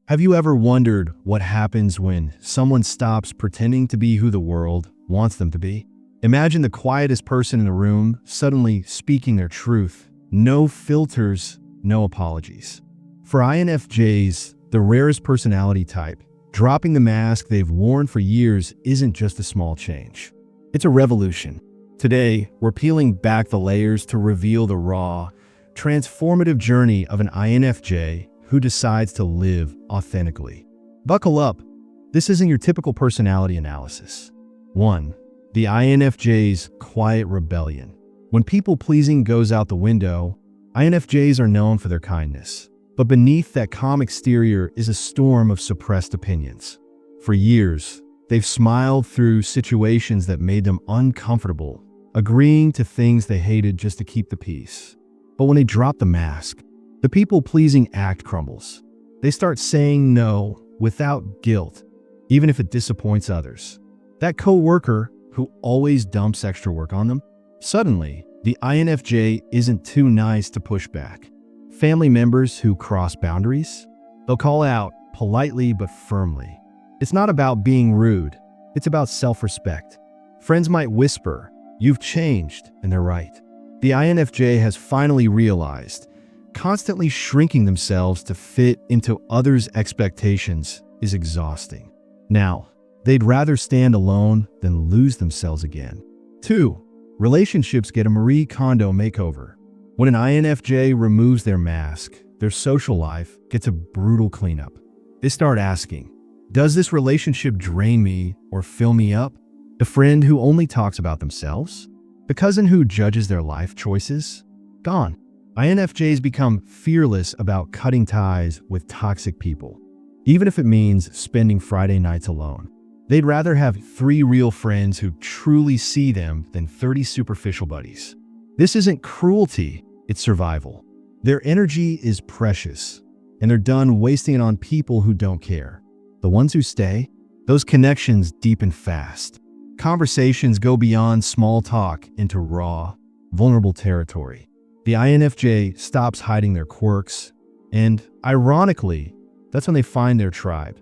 Have you ever wondered what happens when someone stops pretending to be who the world wants them to be? Imagine the quietest person in the room suddenly speaking their truth. No filters, no apologies. For INFJs, the rarest personality type, dropping the mask they've worn for years isn't just a small change. It's a revolution. Today, we're peeling back the layers to reveal the raw, transformative journey of an INFJ who decides to live authentically. Buckle up. This isn't your typical personality analysis. 1. The INFJ's quiet rebellion. When people-pleasing goes out the window, INFJs are known for their kindness. But beneath that calm exterior is a storm of suppressed opinions. For years, they've smiled through situations that made them uncomfortable, agreeing to things they hated just to keep the peace. But when they drop the mask, the people-pleasing act crumbles. They start saying no without guilt, even if it disappoints others. That coworker who always dumps extra work on them, suddenly, the INFJ isn't too nice to push back. Family members who cross boundaries, they'll call out politely but firmly. It's not about being rude, it's about self-respect. Friends might whisper, "You've changed," and they're right. The INFJ has finally realized constantly shrinking themselves to fit into others' expectations is exhausting. Now, they'd rather stand alone than lose themselves again. 2. Relationships get a Marie Kondo makeover. When an INFJ removes their mask, their social life gets a brutal cleanup. They start asking, does this relationship drain me or fill me up? The friend who only talks about themselves? The cousin who judges their life choices? Gone. INFJs become fearless about cutting ties with toxic people, even if it means spending Friday nights alone. They'd rather have 3 real friends who truly see them than 30 superficial buddies. This isn't cruelty, it's survival. Their energy is precious, and they're done wasting it on people who don't care. The ones who stay, those connections deepen fast. Conversations go beyond small talk into raw, vulnerable territory. The INFJ stops hiding their quirks, and ironically, that's when they find their tribe.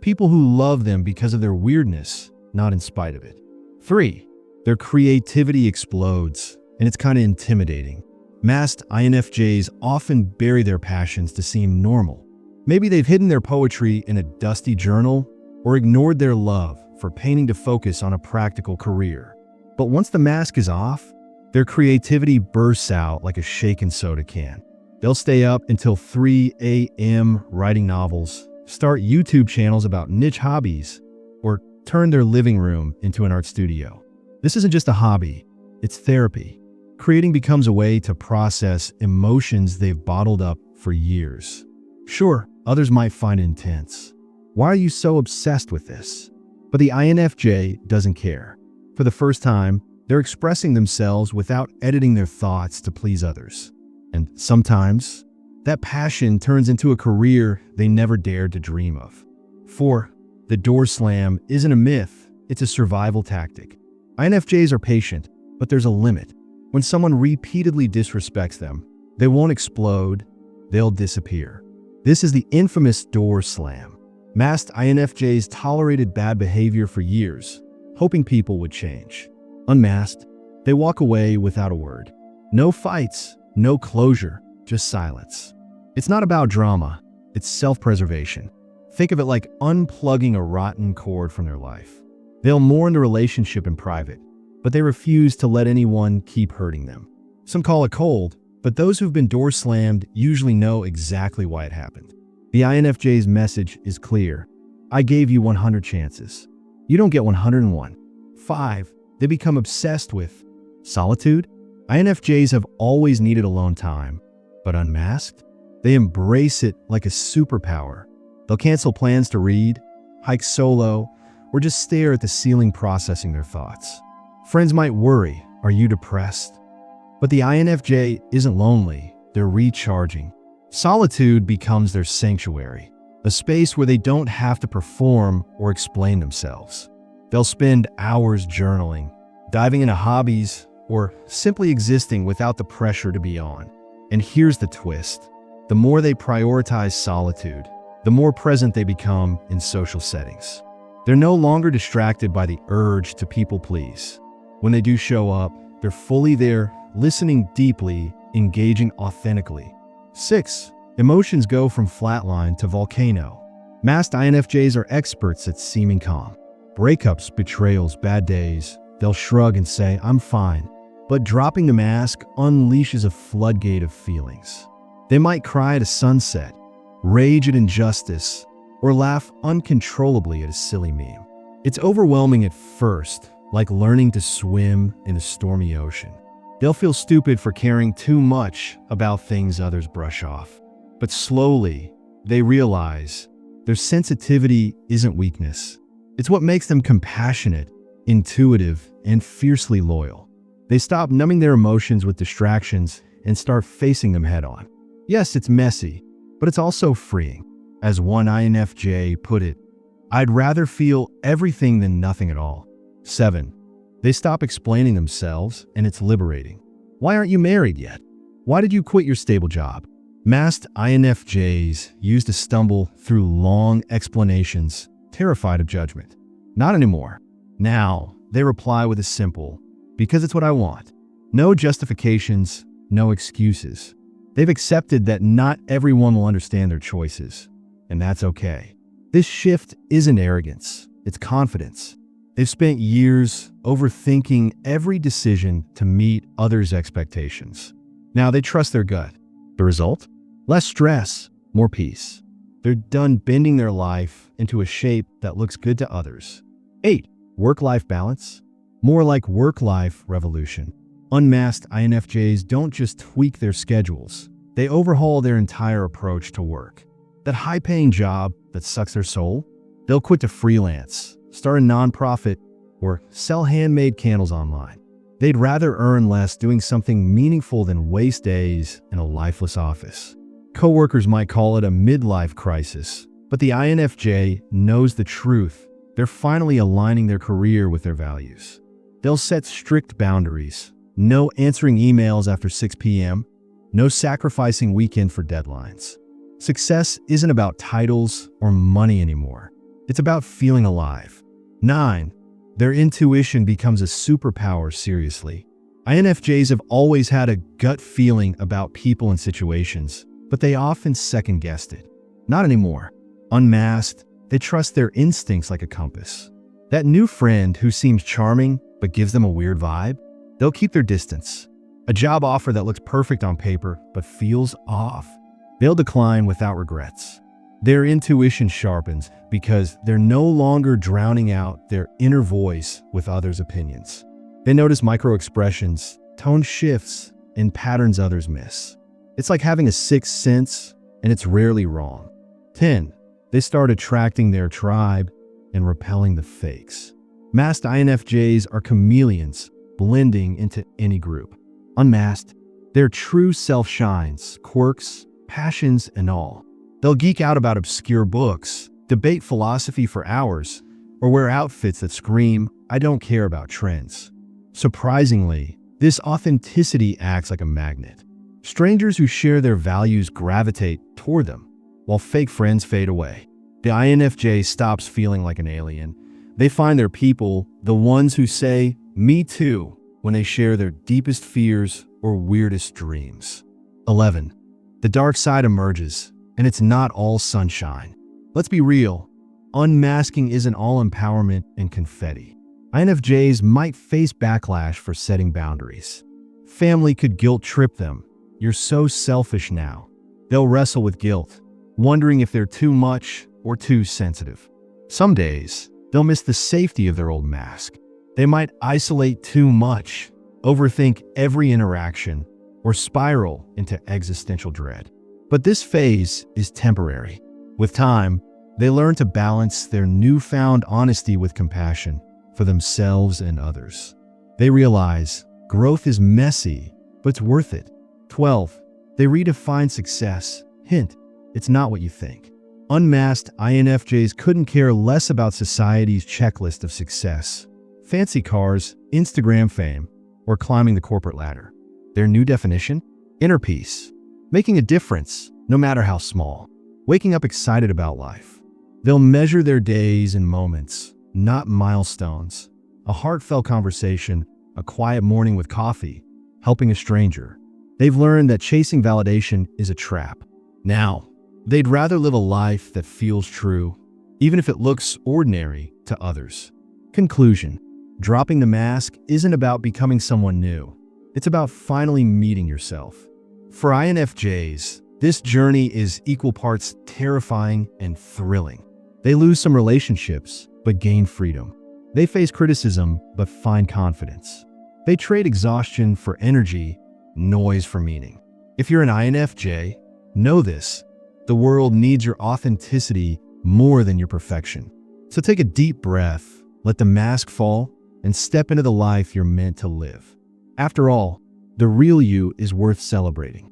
People who love them because of their weirdness, not in spite of it. 3. Their creativity explodes, and it's kind of intimidating. Masked INFJs often bury their passions to seem normal. Maybe they've hidden their poetry in a dusty journal or ignored their love for painting to focus on a practical career. But once the mask is off, their creativity bursts out like a shaken soda can. They'll stay up until 3 a.m. writing novels, start YouTube channels about niche hobbies, or turn their living room into an art studio. This isn't just a hobby, it's therapy. Creating becomes a way to process emotions they've bottled up for years. Sure, others might find it intense. Why are you so obsessed with this? But the INFJ doesn't care. For the first time, they're expressing themselves without editing their thoughts to please others. And sometimes, that passion turns into a career they never dared to dream of. 4. The door slam isn't a myth, it's a survival tactic. INFJs are patient, but there's a limit. When someone repeatedly disrespects them, they won't explode, they'll disappear. This is the infamous door slam. Masked INFJs tolerated bad behavior for years, hoping people would change. Unmasked, they walk away without a word. No fights, no closure, just silence. It's not about drama, it's self-preservation. Think of it like unplugging a rotten cord from their life. They'll mourn the relationship in private, but they refuse to let anyone keep hurting them. Some call it cold, but those who've been door slammed usually know exactly why it happened. The INFJ's message is clear. I gave you 100 chances. You don't get 101. 5. They become obsessed with solitude. INFJs have always needed alone time, but unmasked, they embrace it like a superpower. They'll cancel plans to read, hike solo, or just stare at the ceiling processing their thoughts. Friends might worry, are you depressed? But the INFJ isn't lonely, they're recharging. Solitude becomes their sanctuary, a space where they don't have to perform or explain themselves. They'll spend hours journaling, diving into hobbies, or simply existing without the pressure to be on. And here's the twist. The more they prioritize solitude, the more present they become in social settings. They're no longer distracted by the urge to people please. When they do show up, they're fully there, listening deeply, engaging authentically. 6. Emotions go from flatline to volcano. Masked INFJs are experts at seeming calm. Breakups, betrayals, bad days, they'll shrug and say, "I'm fine." But dropping the mask unleashes a floodgate of feelings. They might cry at a sunset, rage at injustice, or laugh uncontrollably at a silly meme. It's overwhelming at first, like learning to swim in a stormy ocean. They'll feel stupid for caring too much about things others brush off. But slowly, they realize their sensitivity isn't weakness. It's what makes them compassionate, intuitive, and fiercely loyal. They stop numbing their emotions with distractions and start facing them head on. Yes, it's messy, but it's also freeing. As one INFJ put it, "I'd rather feel everything than nothing at all." 7. They stop explaining themselves, and it's liberating. Why aren't you married yet? Why did you quit your stable job? Masked INFJs used to stumble through long explanations, terrified of judgment. Not anymore. Now, they reply with a simple, "Because it's what I want." No justifications, no excuses. They've accepted that not everyone will understand their choices, and that's okay. This shift isn't arrogance, it's confidence. They've spent years overthinking every decision to meet others' expectations. Now they trust their gut. The result? Less stress, more peace. They're done bending their life into a shape that looks good to others. 8. Work-life balance? More like work-life revolution. Unmasked INFJs don't just tweak their schedules. They overhaul their entire approach to work. That high-paying job that sucks their soul? They'll quit to freelance, start a nonprofit, or sell handmade candles online. They'd rather earn less doing something meaningful than waste days in a lifeless office. Coworkers might call it a midlife crisis, but the INFJ knows the truth. They're finally aligning their career with their values. They'll set strict boundaries. No answering emails after 6 p.m., no sacrificing weekend for deadlines. Success isn't about titles or money anymore. It's about feeling alive. 9. Their intuition becomes a superpower seriously. INFJs have always had a gut feeling about people and situations, but they often second-guessed it. Not anymore. Unmasked, they trust their instincts like a compass. That new friend who seems charming but gives them a weird vibe, they'll keep their distance. A job offer that looks perfect on paper but feels off, they'll decline without regrets. Their intuition sharpens because they're no longer drowning out their inner voice with others' opinions. They notice micro-expressions, tone shifts, and patterns others miss. It's like having a sixth sense, and it's rarely wrong. 10. They start attracting their tribe and repelling the fakes. Masked INFJs are chameleons, blending into any group. Unmasked, their true self shines, quirks, passions, and all. They'll geek out about obscure books, debate philosophy for hours, or wear outfits that scream, "I don't care about trends." Surprisingly, this authenticity acts like a magnet. Strangers who share their values gravitate toward them, while fake friends fade away. The INFJ stops feeling like an alien. They find their people, the ones who say, "Me too," when they share their deepest fears or weirdest dreams. 11. The dark side emerges, and it's not all sunshine. Let's be real. Unmasking isn't all empowerment and confetti. INFJs might face backlash for setting boundaries. Family could guilt-trip them. "You're so selfish now." They'll wrestle with guilt, wondering if they're too much or too sensitive. Some days, they'll miss the safety of their old mask. They might isolate too much, overthink every interaction, or spiral into existential dread. But this phase is temporary. With time, they learn to balance their newfound honesty with compassion for themselves and others. They realize growth is messy, but it's worth it. 12. They redefine success. Hint, it's not what you think. Unmasked INFJs couldn't care less about society's checklist of success. Fancy cars, Instagram fame, or climbing the corporate ladder. Their new definition? Inner peace. Making a difference, no matter how small. waking up excited about life. They'll measure their days in moments, not milestones. A heartfelt conversation, a quiet morning with coffee, helping a stranger. They've learned that chasing validation is a trap. Now, they'd rather live a life that feels true, even if it looks ordinary to others. Conclusion: dropping the mask isn't about becoming someone new. It's about finally meeting yourself. For INFJs, this journey is equal parts terrifying and thrilling. They lose some relationships, but gain freedom. They face criticism, but find confidence. They trade exhaustion for energy, noise for meaning. If you're an INFJ, know this: the world needs your authenticity more than your perfection. So take a deep breath, let the mask fall, and step into the life you're meant to live. After all, the real you is worth celebrating.